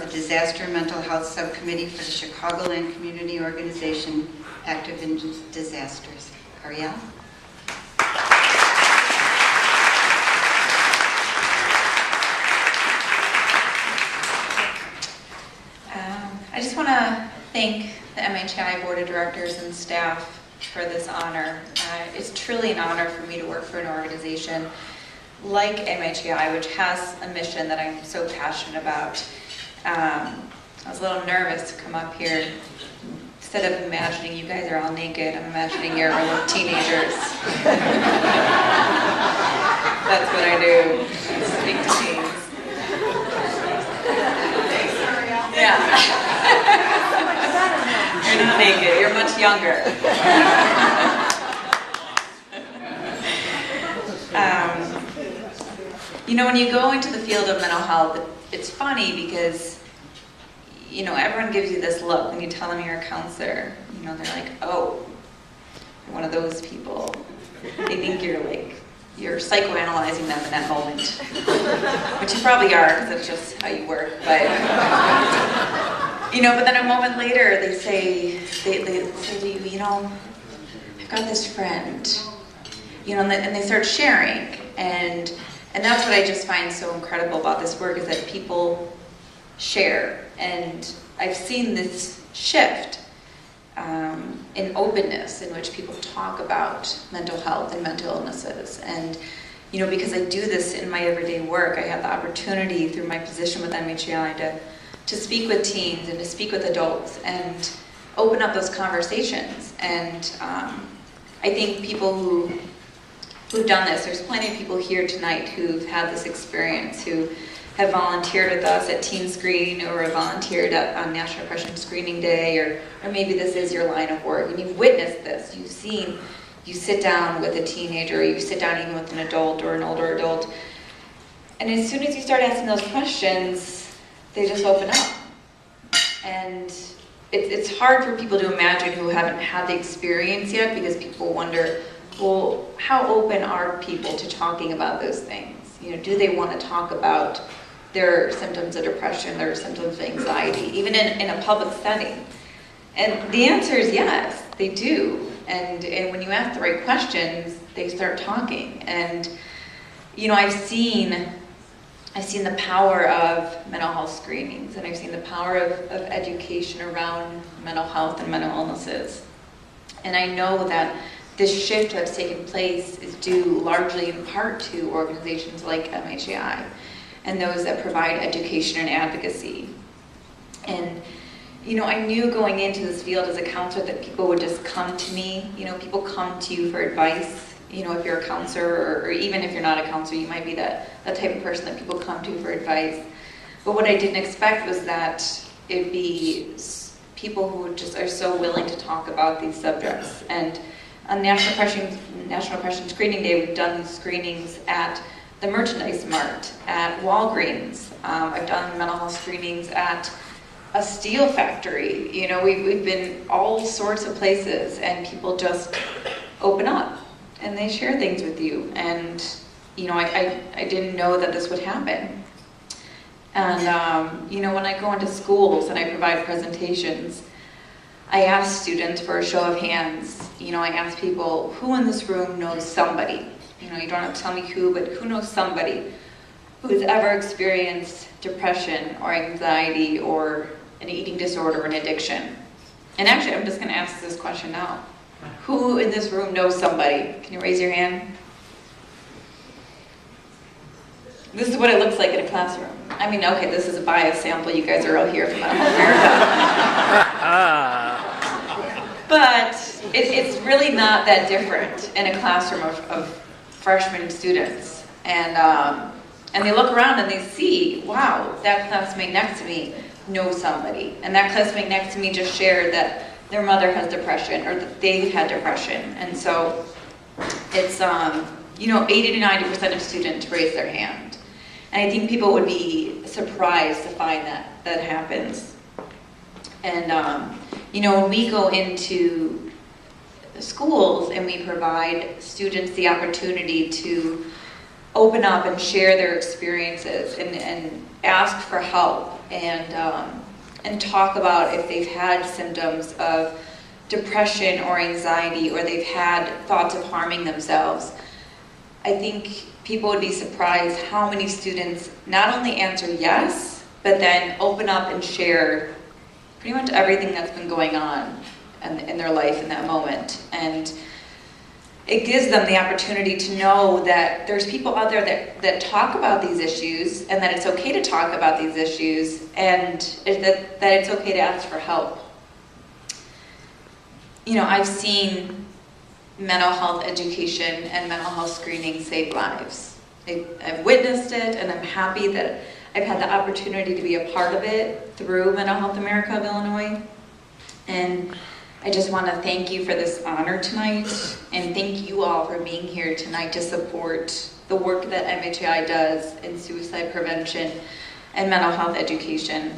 the Disaster Mental Health Subcommittee for the Chicagoland Community Organization Active in Disasters. Ariel? I just want to thank the MHAI Board of Directors and staff for this honor. It's truly an honor for me to work for an organization like MHAI, which has a mission that I'm so passionate about. I was a little nervous to come up here. Instead of imagining you guys are all naked, I'm imagining you're little teenagers. That's what I do. I speak to teens. Yeah. You're not naked, you're much younger. You know, when you go into the field of mental health, it's funny because, you know, everyone gives you this look when you tell them you're a counselor. You know, they're like, oh, you're one of those people. They think you're psychoanalyzing them in that moment. Which you probably are, because that's just how you work. But, you know, but then a moment later, they say to you, you know, I've got this friend, you know, and they start sharing. And that's what I just find so incredible about this work, is that people share. And I've seen this shift in openness in which people talk about mental health and mental illnesses. And, you know, because I do this in my everyday work, I have the opportunity through my position with MHAI to speak with teens and to speak with adults and open up those conversations. And I think people who've done this, there's plenty of people here tonight who've had this experience, who have volunteered with us at Teen Screen, or have volunteered on National Depression Screening Day, or maybe this is your line of work and you've witnessed this. You've seen, you sit down with a teenager, or you sit down even with an adult or an older adult, and as soon as you start asking those questions, they just open up. And it's hard for people to imagine who haven't had the experience yet, because people wonder, well, how open are people to talking about those things? You know, do they want to talk about their symptoms of depression, their symptoms of anxiety, even in a public setting? And the answer is yes, they do. And when you ask the right questions, they start talking. And, you know, I've seen the power of mental health screenings, and I've seen the power of education around mental health and mental illnesses. And I know that this shift that's taken place is due largely in part to organizations like MHAI and those that provide education and advocacy. And, you know, I knew going into this field as a counselor that people would just come to me. You know, people come to you for advice. You know, if you're a counselor, or even if you're not a counselor, you might be that type of person that people come to for advice. But what I didn't expect was that it'd be people who just are so willing to talk about these subjects. And on National Depression Screening Day, we've done these screenings at the Merchandise Mart, at Walgreens. I've done mental health screenings at a steel factory. You know, we've been all sorts of places, and people just open up and they share things with you. And, you know, I didn't know that this would happen. And, you know, when I go into schools and I provide presentations, I ask students for a show of hands. You know, I ask people, who in this room knows somebody? You know, you don't have to tell me who, but who knows somebody who's ever experienced depression or anxiety or an eating disorder or an addiction? And actually, I'm just going to ask this question now. Who in this room knows somebody? Can you raise your hand? This is what it looks like in a classroom. I mean, okay, this is a biased sample. You guys are all here from Mental Health America. But it's really not that different in a classroom of freshman students. And they look around and they see, wow, that classmate next to me knows somebody. And that classmate next to me just shared that their mother has depression, or that they've had depression. And so it's, you know, 80 to 90% of students raise their hand. And I think people would be surprised to find that happens. And, you know, when we go into schools and we provide students the opportunity to open up and share their experiences and ask for help, and talk about if they've had symptoms of depression or anxiety, or they've had thoughts of harming themselves. I think people would be surprised how many students not only answer yes, but then open up and share pretty much everything that's been going on in their life in that moment. And it gives them the opportunity to know that there's people out there that talk about these issues, and that it's okay to talk about these issues, and that it's okay to ask for help. You know, I've seen mental health education and mental health screening save lives. I've witnessed it, and I'm happy that I've had the opportunity to be a part of it through Mental Health America of Illinois. And I just want to thank you for this honor tonight, and thank you all for being here tonight to support the work that MHAI does in suicide prevention and mental health education.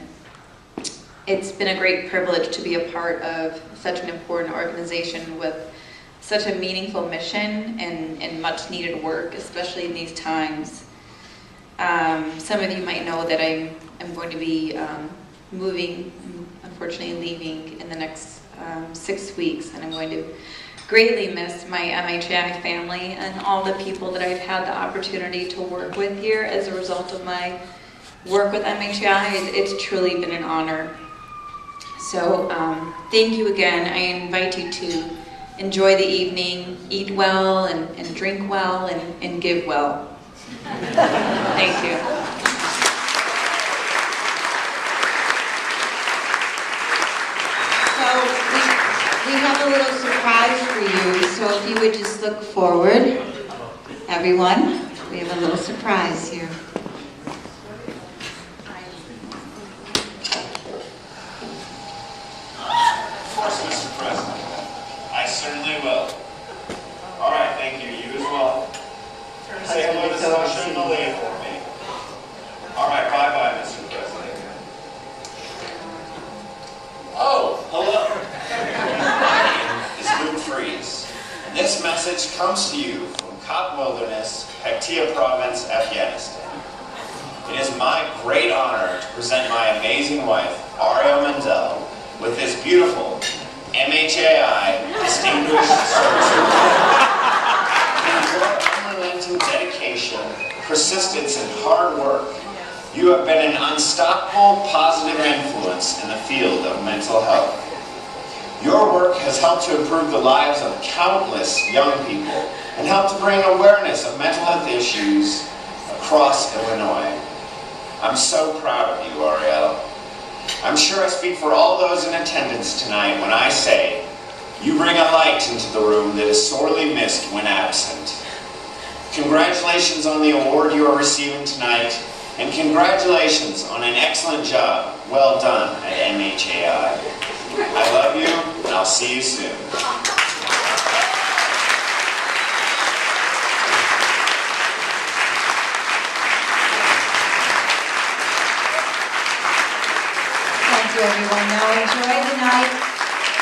It's been a great privilege to be a part of such an important organization with such a meaningful mission and much needed work, especially in these times. Some of you might know that I'm going to be moving, unfortunately leaving in the next 6 weeks, and I'm going to greatly miss my MHAI family and all the people that I've had the opportunity to work with here as a result of my work with MHAI. It's truly been an honor. So thank you again. I invite you to enjoy the evening, eat well and drink well and give well. Thank you. So we have a little surprise for you, so if you would just look forward, everyone, we have a little surprise here. Of course, Mr. President. I certainly will. All right, thank you. You as well. Say hello to Sasha and Malia for me. All right, bye-bye, Mr. President. Oh, hello. My name is Luke Freeze, and this message comes to you from Kop Wilderness, Paktia Province, Afghanistan. It is my great honor to present my amazing wife, Ariel Mindel, with this beautiful MHAI Distinguished Service Award. In your unrelenting dedication, persistence, and hard work, you have been an unstoppable positive influence in the field of mental health. Your work has helped to improve the lives of countless young people and helped to bring awareness of mental health issues across Illinois. I'm so proud of you, Ariel. I'm sure I speak for all those in attendance tonight when I say, you bring a light into the room that is sorely missed when absent. Congratulations on the award you are receiving tonight, and congratulations on an excellent job well done at MHAI. I love you, and I'll see you soon. Thank you, everyone. Now enjoy the night,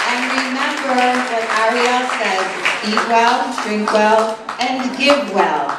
and remember what Ariel says, eat well, drink well, and give well.